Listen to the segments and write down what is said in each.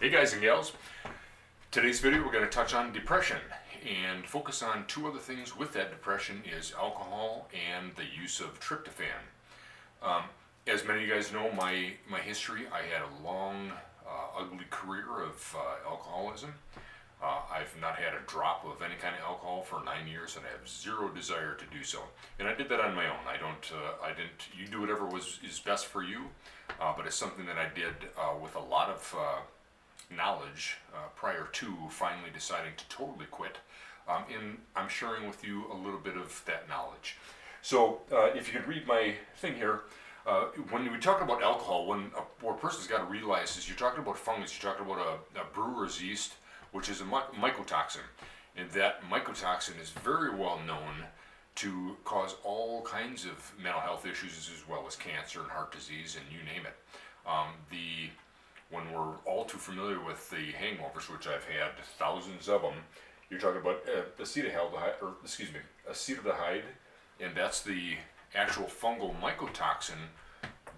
Hey guys and gals, today's video we're going to touch on depression and focus on two other things with that depression is alcohol and the use of tryptophan. As many of you guys know, my history, I had a long, ugly career of alcoholism. I've not had a drop of any kind of alcohol for 9 years, and I have zero desire to do so. And I did that on my own. I didn't. You do whatever is best for you, but it's something that I did with a lot of knowledge prior to finally deciding to totally quit. And I'm sharing with you a little bit of that knowledge. So if you could read my thing here, when we talk about alcohol, what a person's got to realize is you're talking about fungus, you're talking about a brewer's yeast, which is a mycotoxin. And that mycotoxin is very well known to cause all kinds of mental health issues as well as cancer and heart disease and you name it. When we're all too familiar with the hangovers, which I've had thousands of them, you're talking about acetaldehyde, and that's the actual fungal mycotoxin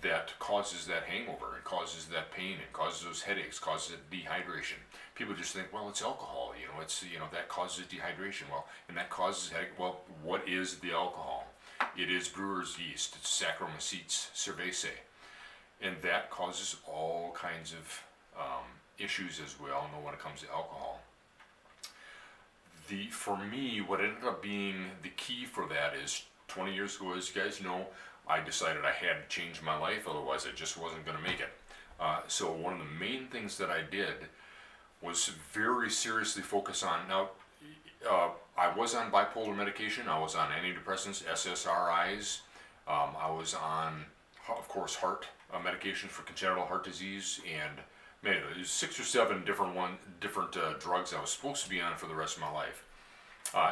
that causes that hangover. It causes that pain. It causes those headaches. Causes dehydration. People just think, well, it's alcohol. That causes dehydration. Well, and that causes headache. Well, what is the alcohol? It is brewer's yeast. It's Saccharomyces cerevisiae. And that causes all kinds of issues, as we all know, when it comes to alcohol. For me, what ended up being the key for that is 20 years ago, as you guys know, I decided I had to change my life, otherwise I just wasn't going to make it. So one of the main things that I did was very seriously focus on, now I was on bipolar medication, I was on antidepressants, SSRIs, I was on, of course, heart medication for congenital heart disease, and man, there's 6 or 7 different drugs I was supposed to be on for the rest of my life.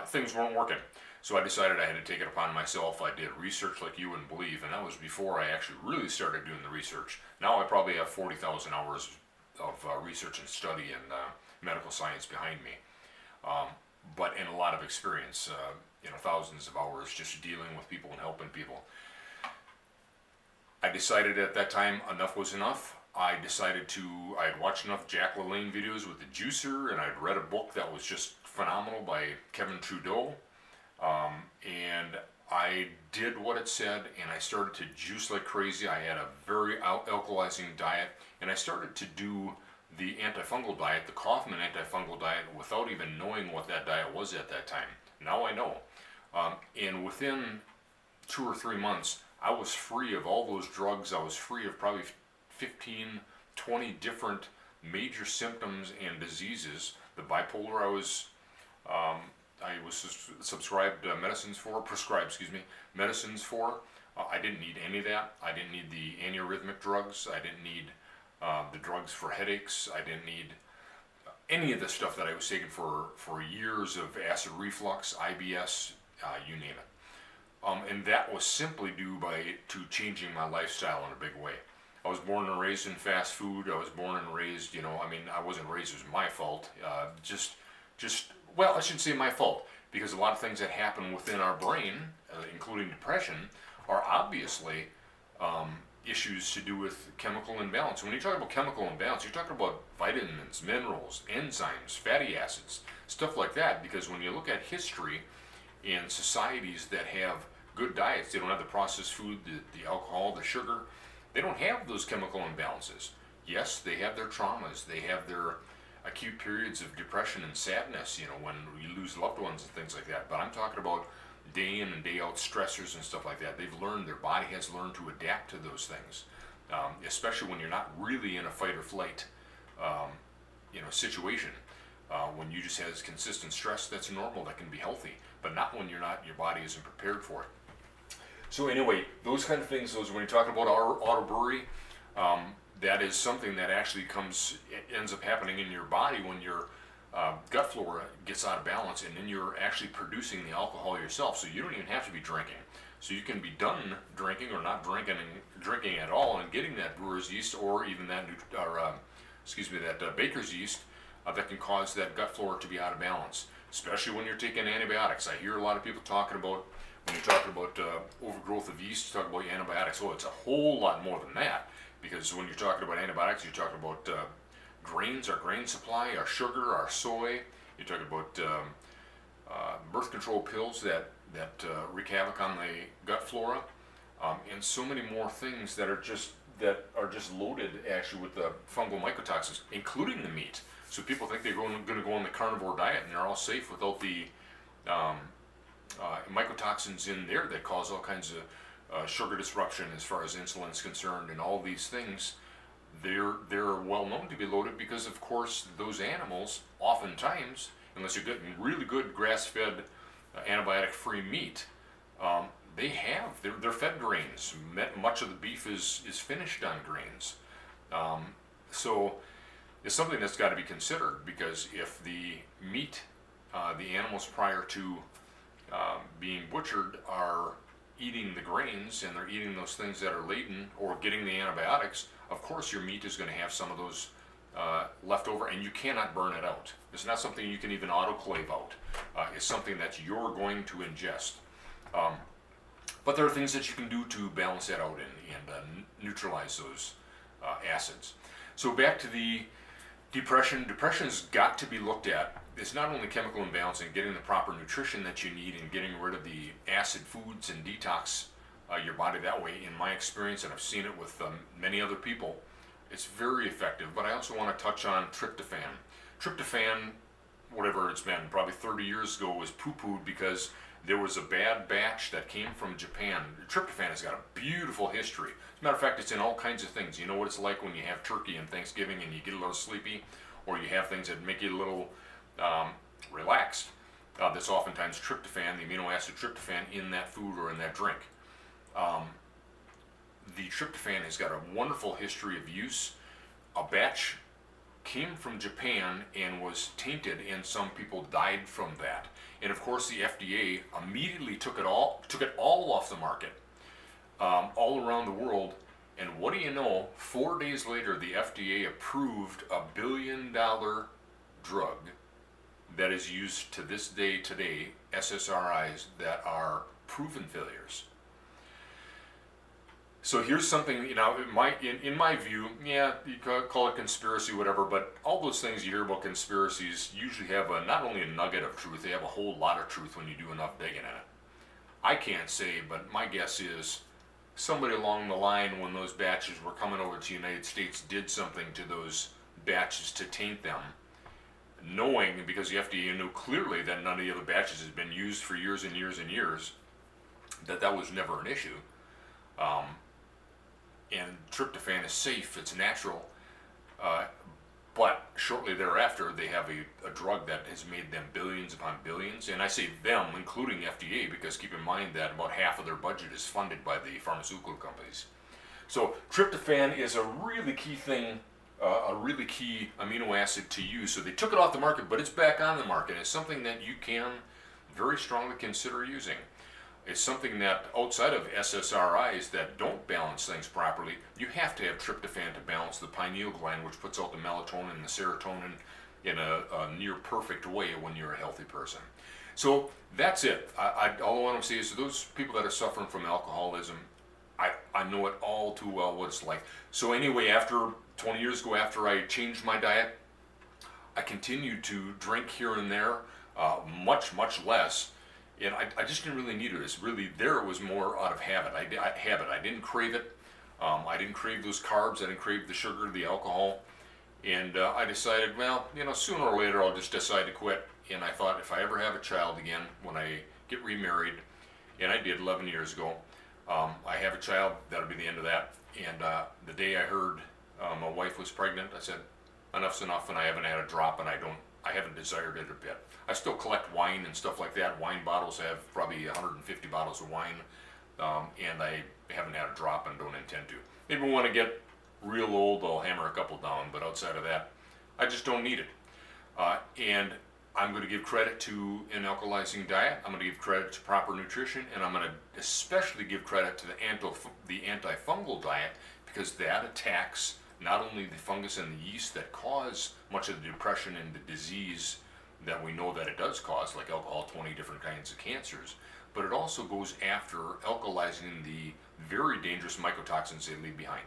Things weren't working, so I decided I had to take it upon myself. I did research like you wouldn't believe, and that was before I actually really started doing the research. Now I probably have 40,000 hours of research and study and medical science behind me, but in a lot of experience, thousands of hours just dealing with people and helping people. I decided at that time enough was enough. I had watched enough Jack LaLanne videos with the juicer, and I'd read a book that was just phenomenal by Kevin Trudeau. And I did what it said, and I started to juice like crazy. I had a very alkalizing diet, and I started to do the antifungal diet, the Kaufmann antifungal diet, without even knowing what that diet was at that time. Now I know. And within 2 or 3 months, I was free of all those drugs. I was free of probably 15, 20 different major symptoms and diseases. The bipolar I was prescribed medicines for. I didn't need any of that. I didn't need the antiarrhythmic drugs. I didn't need the drugs for headaches. I didn't need any of the stuff that I was taking for years of acid reflux, IBS, you name it. And that was simply due to changing my lifestyle in a big way. I was born and raised in fast food. I was born and raised, I wasn't raised, it was my fault. Well, I shouldn't say my fault, because a lot of things that happen within our brain, including depression, are obviously issues to do with chemical imbalance. When you talk about chemical imbalance, you're talking about vitamins, minerals, enzymes, fatty acids, stuff like that, because when you look at history in societies that have good diets, they don't have the processed food, the alcohol, the sugar, they don't have those chemical imbalances. Yes, they have their traumas, they have their acute periods of depression and sadness, when you lose loved ones and things like that. But I'm talking about day in and day out stressors and stuff like that. Their body has learned to adapt to those things, especially when you're not really in a fight or flight, situation. When you just have consistent stress, that's normal, that can be healthy, but not when your body isn't prepared for it. So anyway, those kind of things, when you're talking about autobrewery, that is something that actually ends up happening in your body when your gut flora gets out of balance, and then you're actually producing the alcohol yourself, so you don't even have to be drinking. So you can be done drinking or not drinking at all and getting that brewer's yeast or even that baker's yeast that can cause that gut flora to be out of balance, especially when you're taking antibiotics. I hear a lot of people talking about, when you're talking about overgrowth of yeast, you talk about antibiotics. Well, it's a whole lot more than that, because when you're talking about antibiotics, you're talking about grains, our grain supply, our sugar, our soy. You talk about birth control pills that wreak havoc on the gut flora, and so many more things that are just loaded actually with the fungal mycotoxins, including the meat. So people think they're going to go on the carnivore diet and they're all safe without the mycotoxins in there that cause all kinds of sugar disruption as far as insulin is concerned, and all these things. They're well known to be loaded because, of course, those animals oftentimes, unless you're getting really good grass-fed antibiotic-free meat, they're fed grains. Much of the beef is finished on grains. So it's something that's got to be considered, because if the meat, the animals prior to being butchered are eating the grains and they're eating those things that are laden or getting the antibiotics, of course your meat is going to have some of those left over, and you cannot burn it out. It's not something you can even autoclave out. It's something that you're going to ingest. But there are things that you can do to balance that out and neutralize those acids. So back to the depression. Depression's got to be looked at. It's not only chemical imbalance and getting the proper nutrition that you need and getting rid of the acid foods and detox your body that way. In my experience, and I've seen it with many other people, it's very effective. But I also want to touch on tryptophan. Tryptophan, whatever it's been, probably 30 years ago, was poo-pooed because there was a bad batch that came from Japan. Tryptophan has got a beautiful history. As a matter of fact, it's in all kinds of things. You know what it's like when you have turkey on Thanksgiving and you get a little sleepy, or you have things that make you a little relaxed. That's oftentimes tryptophan, the amino acid tryptophan in that food or in that drink. The tryptophan has got a wonderful history of use. A batch came from Japan and was tainted, and some people died from that. And of course, the FDA immediately took it all off the market, all around the world. And what do you know? 4 days later, the FDA approved a $1 billion drug that is used to this day today, SSRIs that are proven failures. So here's something, in my view, yeah, you call it conspiracy, whatever, but all those things you hear about conspiracies usually have not only a nugget of truth, they have a whole lot of truth when you do enough digging in it. I can't say, but my guess is somebody along the line when those batches were coming over to the United States did something to those batches to taint them, knowing, because the FDA knew clearly that none of the other batches had been used for years and years and years, that was never an issue. And tryptophan is safe, it's natural, but shortly thereafter they have a drug that has made them billions upon billions, and I say them, including FDA, because keep in mind that about half of their budget is funded by the pharmaceutical companies. So tryptophan is a really key thing, a really key amino acid to use. So they took it off the market, but it's back on the market. It's something that you can very strongly consider using. It's something that outside of SSRIs that don't balance things properly, you have to have tryptophan to balance the pineal gland, which puts out the melatonin and the serotonin in a near perfect way when you're a healthy person. So that's it. All I want to say is to those people that are suffering from alcoholism, I know it all too well what it's like. So anyway, after 20 years ago, after I changed my diet, I continued to drink here and there, much less. And I just didn't really need it. It's really there. It was more out of habit. I didn't crave it. I didn't crave those carbs. I didn't crave the sugar, the alcohol. And I decided, well, sooner or later I'll just decide to quit. And I thought, if I ever have a child again, when I get remarried, and I did 11 years ago, I have a child. That'll be the end of that. And the day I heard my wife was pregnant, I said, enough's enough. And I haven't had a drop, and I haven't desired it a bit. I still collect wine and stuff like that. Wine bottles, I have probably 150 bottles of wine, and I haven't had a drop and don't intend to. Maybe when I get real old, I'll hammer a couple down, but outside of that, I just don't need it. And I'm going to give credit to an alkalizing diet. I'm going to give credit to proper nutrition, and I'm going to especially give credit to the antifungal diet, because that attacks not only the fungus and the yeast that cause much of the depression and the disease that we know that it does cause, like alcohol, 20 different kinds of cancers, but it also goes after alkalizing the very dangerous mycotoxins they leave behind.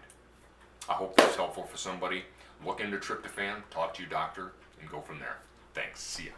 I hope that's helpful for somebody. look into tryptophan, talk to your doctor, and go from there. Thanks. See ya.